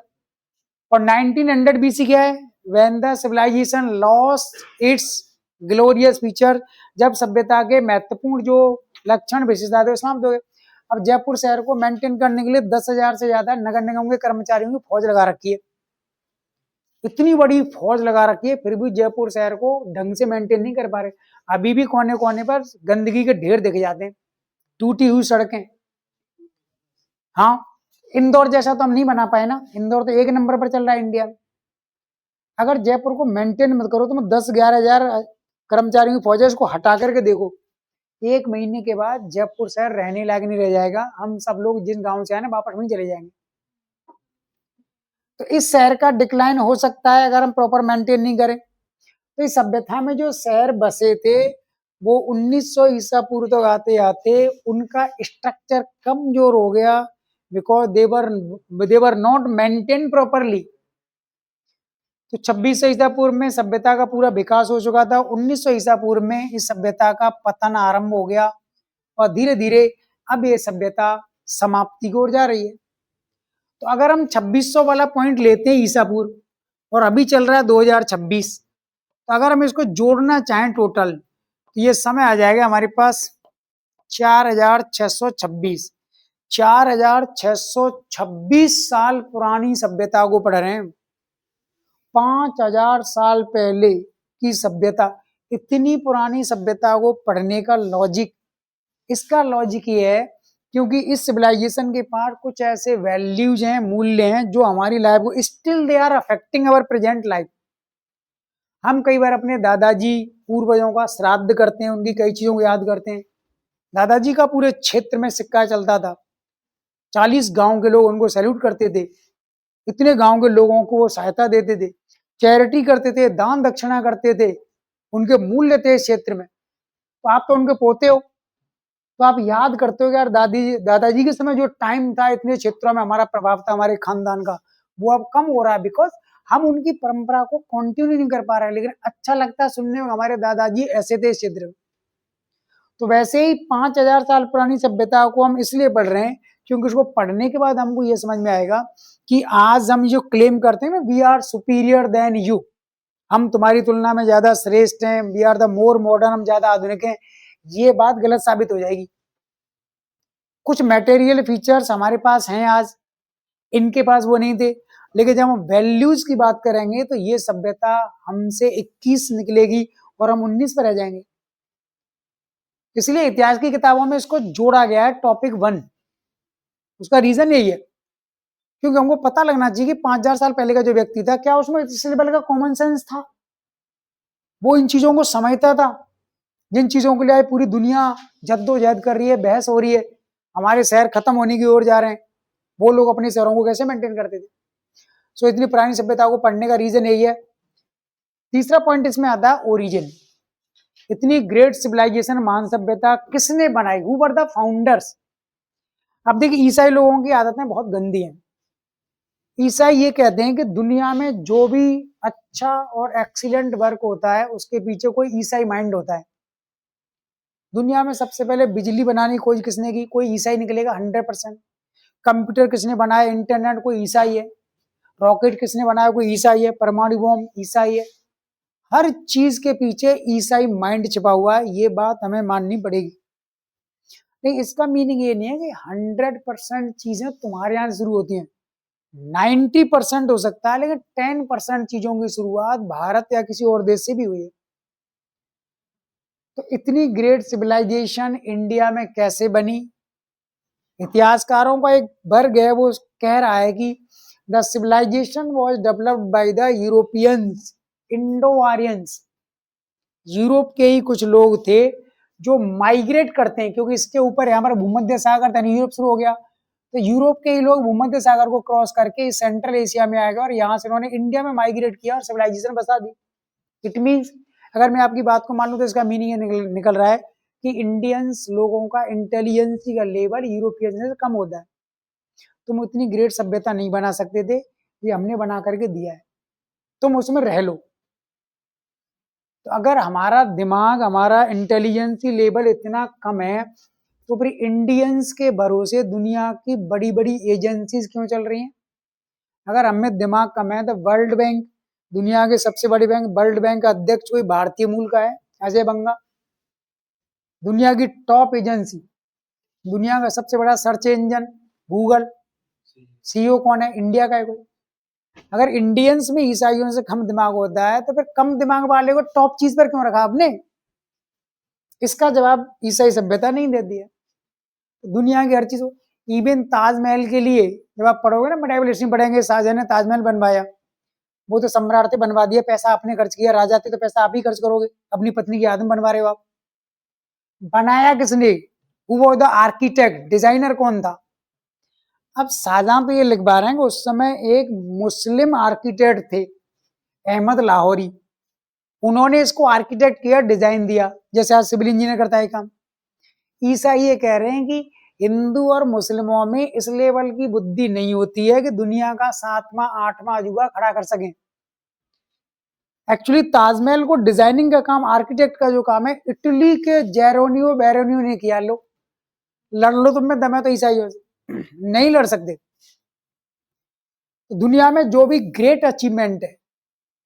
और 1900 BC क्या है? When the civilization lost its glorious feature, जब सभ्यता के महत्वपूर्ण जो लक्षण विशेषता थे समाप्त हो गए। अब जयपुर शहर को मेंटेन करने के लिए 10,000 से ज्यादा नगर निगम के कर्मचारियों की फौज लगा रखी है। इतनी बड़ी फौज लगा रखी है, फिर भी जयपुर शहर को ढंग से मेंटेन नहीं कर पा रहे। अभी भी कोने कोने पर गंदगी के ढेर दिख जाते हैं, टूटी हुई सड़कें। हाँ, इंदौर जैसा तो हम नहीं बना पाए ना, इंदौर तो 1 नंबर पर चल रहा है इंडिया में। अगर जयपुर को मेंटेन मत करो तो 10-11 हजार कर्मचारियों की फौज है, इसको हटा करके देखो, 1 महीने के बाद जयपुर शहर रहने लायक नहीं रह जाएगा। हम सब लोग जिन गांव से आए ना वापस वहीं चले जाएंगे। तो इस शहर का डिक्लाइन हो सकता है अगर हम प्रॉपर मेंटेन नहीं करें। तो इस सभ्यता में जो शहर बसे थे वो 1900 ईसा पूर्व तक आते आते उनका स्ट्रक्चर कमजोर हो गया, because they were not maintain properly. तो 2600 ईसा पूर्व में सभ्यता का पूरा विकास हो चुका था, 1900 ईसा पूर्व में इस सभ्यता का पतन आरंभ हो गया और धीरे धीरे अब ये सभ्यता समाप्ति की ओर जा रही है। तो अगर हम 2600 वाला पॉइंट लेते हैं ईसा पूर्व और अभी चल रहा है 2026, तो अगर हम इसको जोड़ना चाहें टोटल तो ये समय आ जाएगा हमारे पास 4626। 4626 साल पुरानी सभ्यता को पढ़ रहे हैं। 5000 साल पहले की सभ्यता, इतनी पुरानी सभ्यता को पढ़ने का लॉजिक, इसका लॉजिक ये है क्योंकि इस सिविलाइजेशन के पास कुछ ऐसे वैल्यूज हैं, मूल्य हैं जो हमारी लाइफ को still they are affecting our present life. हम कई बार अपने दादाजी पूर्वजों का श्राद्ध करते हैं, उनकी कई चीजों को याद करते हैं। दादाजी का पूरे क्षेत्र में सिक्का चलता था, 40 गांव के लोग उनको सैल्यूट करते थे, इतने गांव के लोगों को वो सहायता देते थे, चैरिटी करते थे, दान दक्षिणा करते थे, उनके मूल्य थे इस क्षेत्र में। तो आप तो उनके पोते हो, तो आप याद करते हो कि यार दादाजी के समय जो टाइम था, इतने क्षेत्रों में हमारा प्रभाव था हमारे खानदान का, वो अब कम हो रहा है बिकॉज हम उनकी परंपरा को कंटिन्यू नहीं कर पा रहे हैं। लेकिन अच्छा लगता है सुनने में, हमारे दादाजी ऐसे थे इस क्षेत्र में। तो वैसे ही 5000 साल पुरानी सभ्यता को हम इसलिए पढ़ रहे हैं क्योंकि उसको पढ़ने के बाद हमको ये समझ में आएगा कि आज हम जो क्लेम करते हैं ना, we are superior than you, हम तुम्हारी तुलना में ज्यादा श्रेष्ठ हैं, we are the more modern, हम ज्यादा आधुनिक हैं, ये बात गलत साबित हो जाएगी। कुछ मटेरियल फीचर्स हमारे पास हैं आज, इनके पास वो नहीं थे। लेकिन जब हम वैल्यूज की बात करेंगे तो ये सभ्यता हमसे 21 निकलेगी और हम 19 पर रह जाएंगे। इसलिए इतिहास की किताबों में इसको जोड़ा गया है टॉपिक 1। उसका रीजन यही है, क्योंकि हमको पता लगना चाहिए कि 5000 साल पहले का जो व्यक्ति था, क्या उसमें इस लेवल का कॉमन सेंस था, वो इन चीजों को समझता था जिन चीजों के लिए पूरी दुनिया जद्दोजहद कर रही है, बहस हो रही है, हमारे शहर खत्म होने की ओर जा रहे हैं, वो लोग अपने शहरों को कैसे मेंटेन करते थे। सो इतनी पुरानी सभ्यता को पढ़ने का रीजन यही है। तीसरा पॉइंट इसमें आता है ओरिजिन। इतनी ग्रेट सिविलाइजेशन, महान सभ्यता किसने बनाई, हु वर द फाउंडर्स। अब देखिए, ईसाई लोगों की आदतें बहुत गंदी हैं। ईसाई ये कहते हैं कि दुनिया में जो भी अच्छा और एक्सीलेंट वर्क होता है उसके पीछे कोई ईसाई माइंड होता है। दुनिया में सबसे पहले बिजली बनाने की खोज किसने की, कोई ईसाई निकलेगा 100%। कंप्यूटर किसने बनाया, इंटरनेट, कोई ईसाई है। रॉकेट किसने बनाया, कोई ईसाई है। परमाणु बम, ईसाई है। हर चीज के पीछे ईसाई माइंड छिपा हुआ है, ये बात हमें माननी पड़ेगी। नहीं, इसका मीनिंग ये नहीं है कि 100% चीजें तुम्हारे यहाँ शुरू होती हैं। 90% हो सकता है, लेकिन 10% चीजों की शुरुआत भारत या किसी और देश से भी हुई है। तो इतनी ग्रेट सिविलाइजेशन इंडिया में कैसे बनी? इतिहासकारों का एक वर्ग है, वो कह रहा है कि the civilization was developed by the Europeans, Indo Aryans. Europe के ही कुछ लोग थे जो माइग्रेट करते हैं, क्योंकि इसके ऊपर है हमारा भूमध्य सागर, था यूरोप शुरू हो गया, तो यूरोप के ही लोग भूमध्य सागर को क्रॉस करके सेंट्रल एशिया में आ गए और यहाँ से उन्होंने इंडिया में माइग्रेट किया और सिविलाइजेशन बसा दी। इट मीन्स, अगर मैं आपकी बात को मान लूं तो इसका मीनिंग निकल रहा है कि इंडियंस लोगों का इंटेलिजेंसी का लेवल यूरोपियंस से कम होता है। तुम इतनी ग्रेट सभ्यता नहीं बना सकते थे, ये हमने बना करके दिया है, तुम उसमें रह लो। तो अगर हमारा दिमाग, हमारा इंटेलिजेंसी लेवल इतना कम है, तो फिर इंडियंस के भरोसे दुनिया की बड़ी बड़ी एजेंसीज क्यों चल रही हैं? अगर हमें दिमाग कम है तो वर्ल्ड बैंक, दुनिया के सबसे बड़ी बैंक, वर्ल्ड बैंक का अध्यक्ष कोई भारतीय मूल का है, अजय बंगा। दुनिया की टॉप एजेंसी, दुनिया का सबसे बड़ा सर्च इंजन गूगल, सीईओ कौन है? इंडिया का है कोई। अगर इंडियंस में ईसाइयों से कम दिमाग होता है तो फिर कम दिमाग वाले को टॉप चीज पर क्यों रखा आपने? इसका जवाब ईसाई सभ्यता नहीं देती है। दुनिया की हर चीज, इवन ताजमहल के लिए जब आप पढ़ोगे ना, मेडिवल हिस्ट्री पढ़ेंगे, शाहजहां ने ताजमहल बनवाया, वो तो सम्राट थे, बनवा दिया, पैसा आपने खर्च किया। राजा थे तो पैसा आप ही खर्च करोगे, अपनी पत्नी की आदम बनवा रहे हो आप। बनाया किसने? वो द आर्किटेक्ट, डिजाइनर कौन था? अब शाहजहां पे ये लिखवा रहे हैं कि उस समय एक मुस्लिम आर्किटेक्ट थे, अहमद लाहौरी, उन्होंने इसको आर्किटेक्ट किया, डिजाइन दिया, जैसे आज सिविल इंजीनियर करता है काम। ईसाई ये कह रहे हैं कि हिंदू और मुस्लिमों में इस लेवल की बुद्धि नहीं होती है कि दुनिया का 7वां 8वां अजूबा खड़ा कर सकें। एक्चुअली ताजमहल को डिजाइनिंग का काम, आर्किटेक्ट का जो काम है, इटली के जेरोनियो बेरोनियो ने किया। लो लड़ लो, तुम में दम है तो ईसाइयों से नहीं लड़ सकते। दुनिया में जो भी ग्रेट अचीवमेंट है,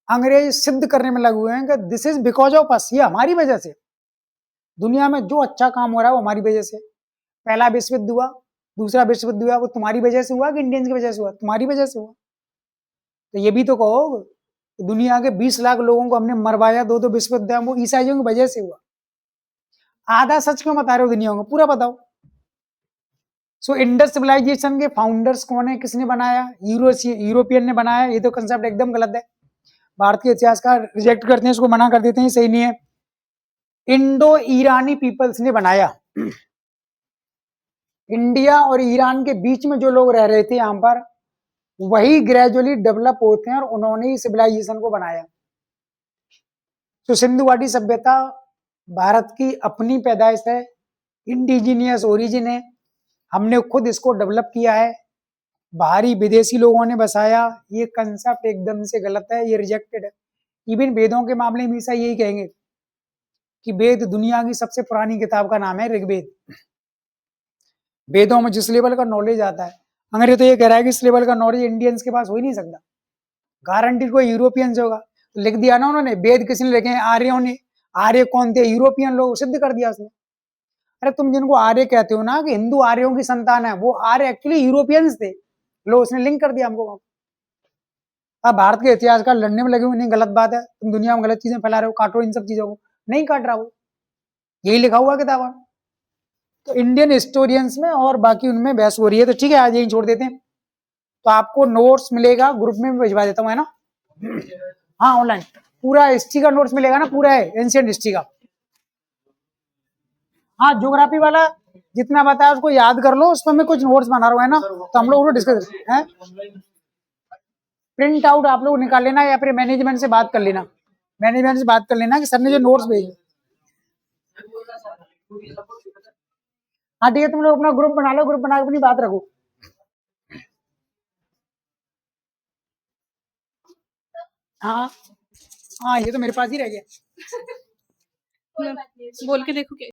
अंग्रेज सिद्ध करने में लगे हुए हैं कि this is because of us, ये हमारी वजह से। दुनिया में जो अच्छा काम हो रहा है वो हमारी वजह से। पहला विश्व युद्ध हुआ, दूसरा विश्व युद्ध हुआ, वो तुम्हारी वजह से हुआ कि इंडियंस की वजह से हुआ? तुम्हारी वजह से हुआ। तो ये भी तो कहो, दुनिया के 20 लाख लोगों को हमने मरवाया, दो विश्व युद्ध, वो ईसाइयों की वजह से हुआ। आधा सच क्यों बता रहे हो दुनिया को, पूरा बताओ। सो इंडस सिविलाइजेशन के फाउंडर्स कौन है, किसने बनाया? यूरोपियन ने बनाया। ये तो कंसेप्ट एकदम गलत है, भारत के इतिहासकार रिजेक्ट करते हैं, इसको मना कर देते हैं, सही नहीं है। इंडो ईरानी पीपल्स ने बनाया। इंडिया और ईरान के बीच में जो लोग रह रहे थे यहाँ पर, वही ग्रेजुअली डेवलप होते हैं और उन्होंने ही सिविलाइजेशन को बनाया। तो सिंधु घाटी सभ्यता भारत की अपनी पैदाइश है, इंडिजीनियस ओरिजिन है, हमने खुद इसको डेवलप किया है, बाहरी विदेशी लोगों ने बसाया। ये कंसेप्ट एकदम से गलत है, ये रिजेक्टेड है। इवन वेदों के मामले में ईसा यही कहेंगे कि वेद दुनिया की सबसे पुरानी किताब का नाम है ऋग्वेद। वेदों में जिस लेवल का नॉलेज आता है, अंग्रेज तो ये कह रहा है कि इस लेवल का नॉलेज इंडियंस के पास हो ही नहीं सकता, गारंटी कोई यूरोपियन से होगा। तो लिख दिया ना उन्होंने, वेद किसने लिखे हैं? आर्यों ने। आर्य कौन थे? यूरोपियन लोग, सिद्ध कर दिया उसने। अरे तुम जिनको आर्य कहते हो ना कि हिंदू आर्यों की संतान है, वो आर्य एक्चुअली यूरोपियंस थे। लो उसने लिंक कर दिया हमको वहां। अब भारत के इतिहास का लड़ने में लगे हुए, नहीं गलत बात है, तुम दुनिया में गलत चीजें फैला रहे हो, काटो इन सब चीजों को। नहीं काट रहा वो, यही लिखा हुआ किताब में। तो इंडियन हिस्टोरियंस में और बाकी उनमें बहस हो रही है, तो ठीक है आज यही छोड़ देते हैं। तो आपको नोट्स मिलेगा, ग्रुप में भी भिजवा देता हूँ, है ना। हाँ ऑनलाइन पूरा हिस्ट्री का नोट्स मिलेगा ना, पूरा है एंशियंट हिस्ट्री का। हाँ ज्योग्राफी वाला जितना बताया उसको याद कर लो, उसमें मैं कुछ नोट्स बना रहा हूँ, है ना, तो हम लोग डिस्कस है। प्रिंट आउट आप लोग निकाल लेना या फिर मैनेजमेंट से बात कर लेना, मैनेजमेंट से बात कर लेना कि सर ने जो नोट्स भेजे। हाँ ठीक है, तुम लोग अपना ग्रुप बना लो, ग्रुप बना के अपनी बात रखो। हाँ हाँ ये तो मेरे पास ही रह गया। बोल के देखो क्या